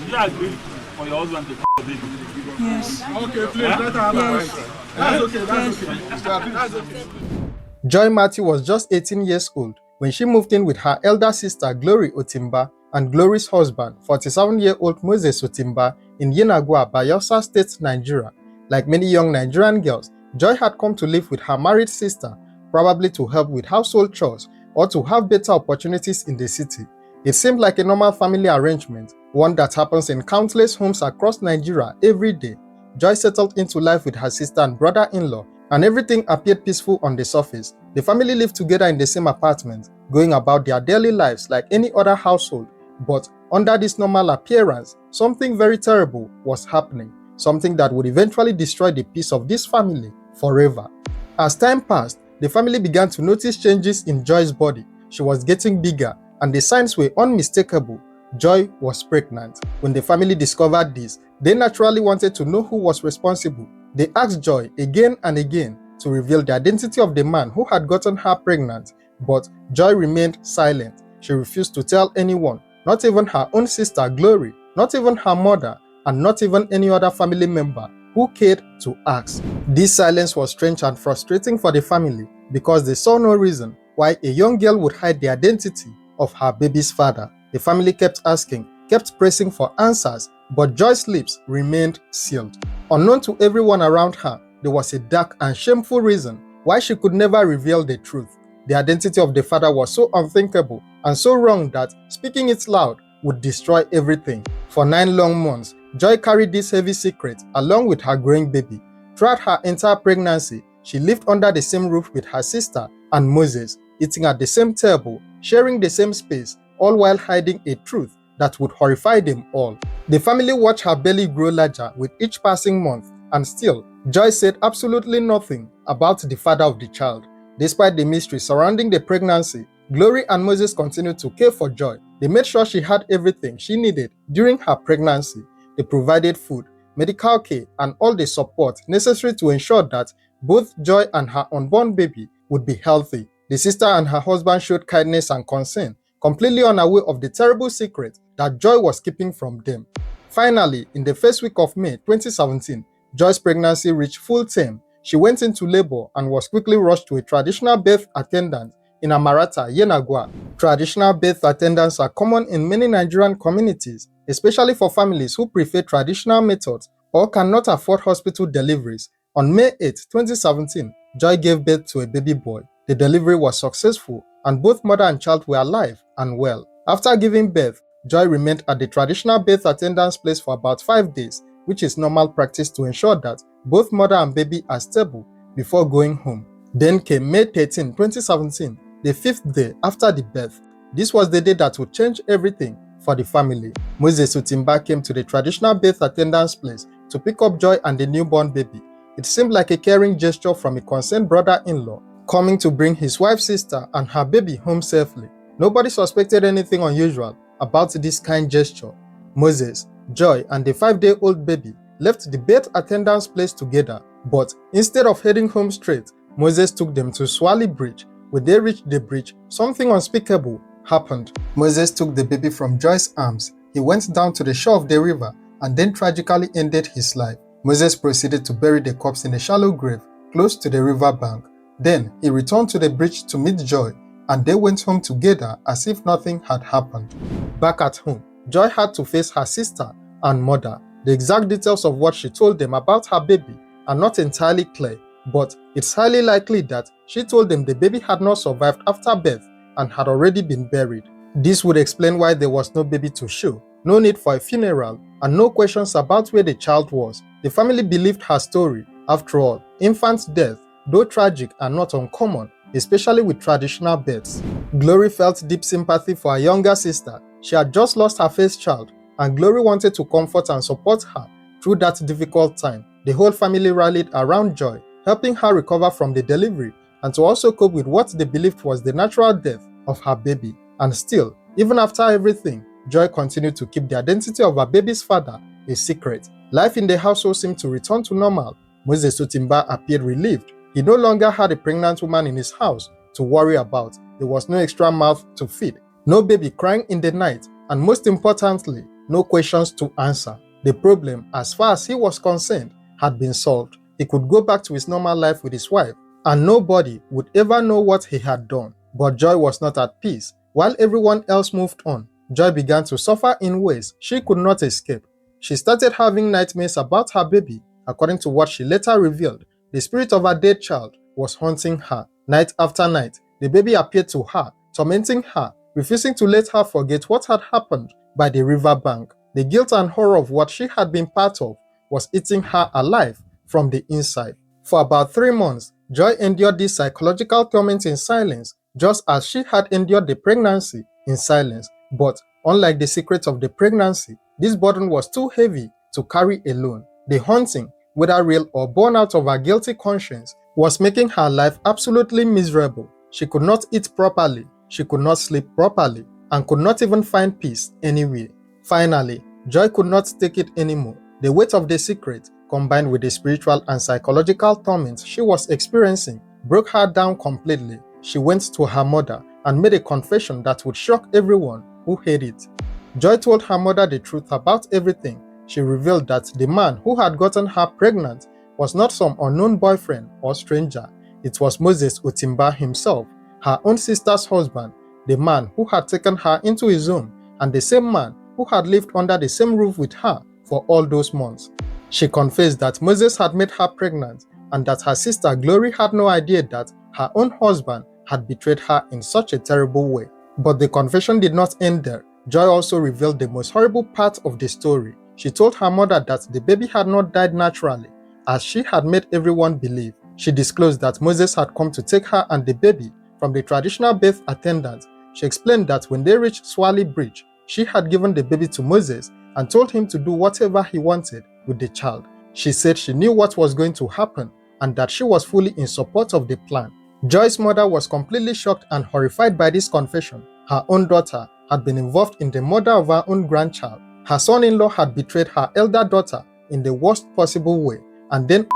Did you agree for your husband to the baby? Yes. Okay, please let her have her answer. That's okay, that's okay. Joy Matthew was just 18 years old when she moved in with her elder sister Glory Otimba and Glory's husband, 47-year-old Moses Otimba, in Yenagoa, Bayelsa State, Nigeria. Like many young Nigerian girls, Joy had come to live with her married sister, probably to help with household chores or to have better opportunities in the city. It seemed like a normal family arrangement, one that happens in countless homes across Nigeria every day. Joy settled into life with her sister and brother-in-law, and everything appeared peaceful on the surface. The family lived together in the same apartment, going about their daily lives like any other household. But under this normal appearance, something very terrible was happening, something that would eventually destroy the peace of this family forever. As time passed, the family began to notice changes in Joy's body. She was getting bigger, and the signs were unmistakable. Joy was pregnant. When the family discovered this, they naturally wanted to know who was responsible. They asked Joy again and again to reveal the identity of the man who had gotten her pregnant, but Joy remained silent. She refused to tell anyone, not even her own sister Glory, not even her mother, and not even any other family member who cared to ask. This silence was strange and frustrating for the family because they saw no reason why a young girl would hide the identity of her baby's father. The family kept asking, kept pressing for answers, but Joy's lips remained sealed. Unknown to everyone around her, there was a dark and shameful reason why she could never reveal the truth. The identity of the father was so unthinkable and so wrong that speaking it loud would destroy everything. For 9 long months, Joy carried this heavy secret along with her growing baby. Throughout her entire pregnancy, she lived under the same roof with her sister and Moses, eating at the same table, sharing the same space, all while hiding a truth that would horrify them all. The family watched her belly grow larger with each passing month, and still, Joy said absolutely nothing about the father of the child. Despite the mystery surrounding the pregnancy, Glory and Moses continued to care for Joy. They made sure she had everything she needed during her pregnancy. They provided food, medical care, and all the support necessary to ensure that both Joy and her unborn baby would be healthy. The sister and her husband showed kindness and concern, completely unaware of the terrible secret that Joy was keeping from them. Finally, in the first week of May 2017, Joy's pregnancy reached full term. She went into labor and was quickly rushed to a traditional birth attendant in Amarata, Yenagoa. Traditional birth attendants are common in many Nigerian communities, especially for families who prefer traditional methods or cannot afford hospital deliveries. On May 8, 2017, Joy gave birth to a baby boy. The delivery was successful, and both mother and child were alive and well. After giving birth, Joy remained at the traditional birth attendant's place for about 5 days, which is normal practice to ensure that both mother and baby are stable before going home. Then came May 13, 2017, the 5th day after the birth. This was the day that would change everything for the family. Moses Otimba came to the traditional birth attendant's place to pick up Joy and the newborn baby. It seemed like a caring gesture from a concerned brother-in-law, coming to bring his wife's sister and her baby home safely. Nobody suspected anything unusual about this kind gesture. Moses, Joy, and the 5-day-old baby left the birth attendant's place together, but instead of heading home straight, Moses took them to Swally Bridge. When they reached the bridge, something unspeakable happened. Moses took the baby from Joy's arms. He went down to the shore of the river and then tragically ended his life. Moses proceeded to bury the corpse in a shallow grave close to the river bank. Then he returned to the bridge to meet Joy, and they went home together as if nothing had happened. Back at home, Joy had to face her sister and mother. The exact details of what she told them about her baby are not entirely clear, but it's highly likely that she told them the baby had not survived after birth and had already been buried. This would explain why there was no baby to show, no need for a funeral, and no questions about where the child was. The family believed her story. After all, infant death, though tragic, are not uncommon, especially with traditional births. Glory felt deep sympathy for her younger sister. She had just lost her first child, and Glory wanted to comfort and support her through that difficult time. The whole family rallied around Joy, helping her recover from the delivery and to also cope with what they believed was the natural death of her baby. And still, even after everything, Joy continued to keep the identity of her baby's father a secret. Life in the household seemed to return to normal. Moses Otimba appeared relieved. He no longer had a pregnant woman in his house to worry about. There was no extra mouth to feed, no baby crying in the night, and most importantly, no questions to answer. The problem, as far as he was concerned, had been solved. He could go back to his normal life with his wife, and nobody would ever know what he had done. But Joy was not at peace. While everyone else moved on, Joy began to suffer in ways she could not escape. She started having nightmares about her baby. According to what she later revealed, the spirit of her dead child was haunting her. Night after night, the baby appeared to her, tormenting her, refusing to let her forget what had happened by the river bank. The guilt and horror of what she had been part of was eating her alive from the inside. For about 3 months, Joy endured this psychological torment in silence, just as she had endured the pregnancy in silence. But unlike the secret of the pregnancy, this burden was too heavy to carry alone. The haunting, whether real or born out of her guilty conscience, was making her life absolutely miserable. She could not eat properly, she could not sleep properly, and could not even find peace anywhere. Finally, Joy could not take it anymore. The weight of the secret, combined with the spiritual and psychological torment she was experiencing, broke her down completely. She went to her mother and made a confession that would shock everyone who heard it. Joy told her mother the truth about everything. She revealed that the man who had gotten her pregnant was not some unknown boyfriend or stranger. It was Moses Otimba himself, her own sister's husband, the man who had taken her into his home, and the same man who had lived under the same roof with her for all those months. She confessed that Moses had made her pregnant and that her sister Glory had no idea that her own husband had betrayed her in such a terrible way. But the confession did not end there. Joy also revealed the most horrible part of the story. She told her mother that the baby had not died naturally, as she had made everyone believe. She disclosed that Moses had come to take her and the baby from the traditional birth attendant. She explained that when they reached Swally Bridge, she had given the baby to Moses and told him to do whatever he wanted with the child. She said she knew what was going to happen and that she was fully in support of the plan. Joy's mother was completely shocked and horrified by this confession. Her own daughter had been involved in the murder of her own grandchild. Her son-in-law had betrayed her elder daughter in the worst possible way and then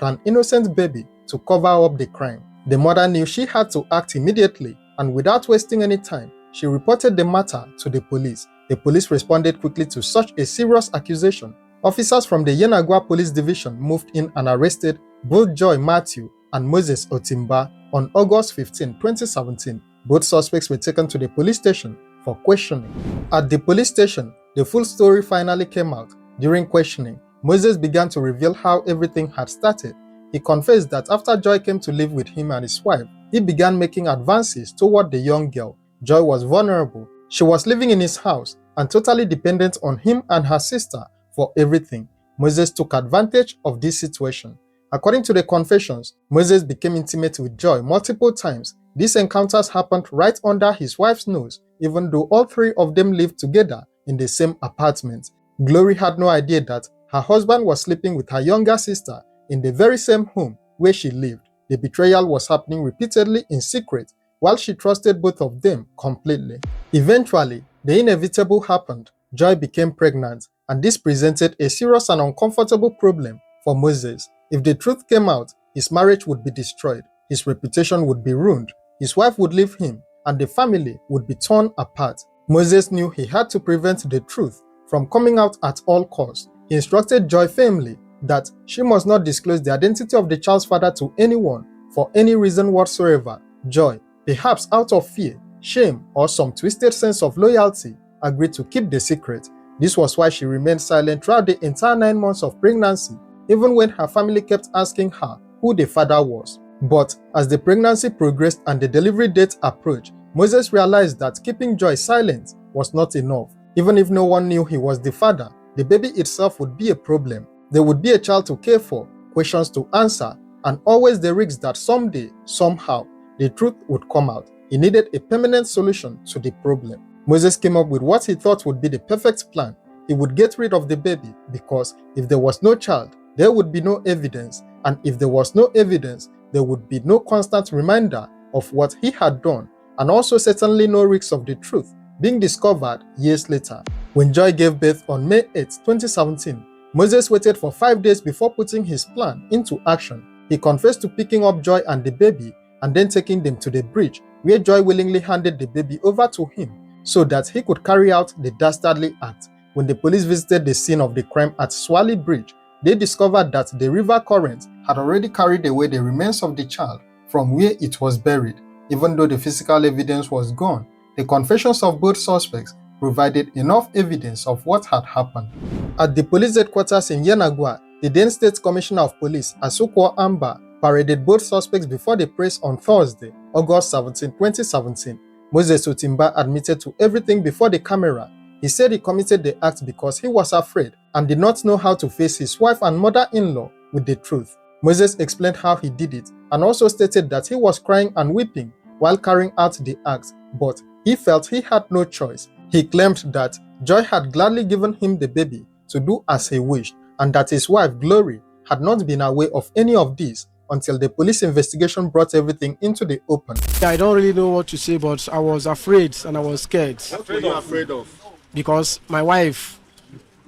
an innocent baby to cover up the crime. The mother knew she had to act immediately, and without wasting any time, she reported the matter to the police. The police responded quickly to such a serious accusation. Officers from the Yenagoa Police Division moved in and arrested both Joy Matthew and Moses Otimba on August 15, 2017. Both suspects were taken to the police station for questioning. At the police station, the full story finally came out. During questioning, Moses began to reveal how everything had started. He confessed that after Joy came to live with him and his wife, he began making advances toward the young girl. Joy was vulnerable. She was living in his house and totally dependent on him and her sister for everything. Moses took advantage of this situation. According to the confessions, Moses became intimate with Joy multiple times. These encounters happened right under his wife's nose, even though all three of them lived together in the same apartment. Glory had no idea that her husband was sleeping with her younger sister in the very same home where she lived. The betrayal was happening repeatedly in secret, while she trusted both of them completely. Eventually, the inevitable happened. Joy became pregnant, and this presented a serious and uncomfortable problem for Moses. If the truth came out, his marriage would be destroyed, his reputation would be ruined, his wife would leave him, and the family would be torn apart. Moses knew he had to prevent the truth from coming out at all costs. He instructed Joy firmly that she must not disclose the identity of the child's father to anyone for any reason whatsoever. Joy, perhaps out of fear, shame, or some twisted sense of loyalty, agreed to keep the secret. This was why she remained silent throughout the entire 9 months of pregnancy, even when her family kept asking her who the father was. But as the pregnancy progressed and the delivery date approached, Moses realized that keeping Joy silent was not enough. Even if no one knew he was the father, the baby itself would be a problem. There would be a child to care for, questions to answer, and always the risk that someday, somehow, the truth would come out. He needed a permanent solution to the problem. Moses came up with what he thought would be the perfect plan. He would get rid of the baby because if there was no child, there would be no evidence, and if there was no evidence, there would be no constant reminder of what he had done, and also certainly no risk of the truth being discovered years later. When Joy gave birth on May 8, 2017, Moses waited for 5 days before putting his plan into action. He confessed to picking up Joy and the baby and then taking them to the bridge, where Joy willingly handed the baby over to him so that he could carry out the dastardly act. When the police visited the scene of the crime at Swally Bridge, they discovered that the river current had already carried away the remains of the child from where it was buried. Even though the physical evidence was gone, the confessions of both suspects provided enough evidence of what had happened. At the police headquarters in Yenagoa, the then State Commissioner of Police, Asuquo Amba, paraded both suspects before the press on Thursday, August 17, 2017. Moses Otimba admitted to everything before the camera. He said he committed the act because he was afraid and did not know how to face his wife and mother-in-law with the truth. Moses explained how he did it and also stated that he was crying and weeping while carrying out the act, but he felt he had no choice. He claimed that Joy had gladly given him the baby to do as he wished, and that his wife, Glory, had not been aware of any of this until the police investigation brought everything into the open. I don't really know what to say, but I was afraid and I was scared. What were you afraid of? Because my wife,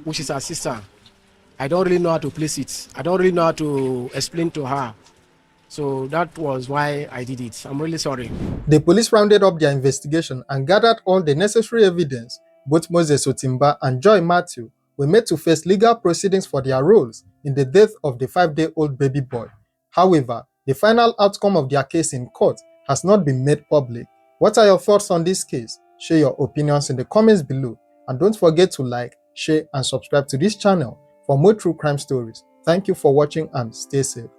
which is her sister, I don't really know how to place it. I don't really know how to explain to her. So that was why I did it. I'm really sorry. The police rounded up their investigation and gathered all the necessary evidence. Both Moses Otimba and Joy Matthew were made to face legal proceedings for their roles in the death of the 5-day-old baby boy. However, the final outcome of their case in court has not been made public. What are your thoughts on this case? Share your opinions in the comments below, and don't forget to like, share and subscribe to this channel for more true crime stories. Thank you for watching and stay safe.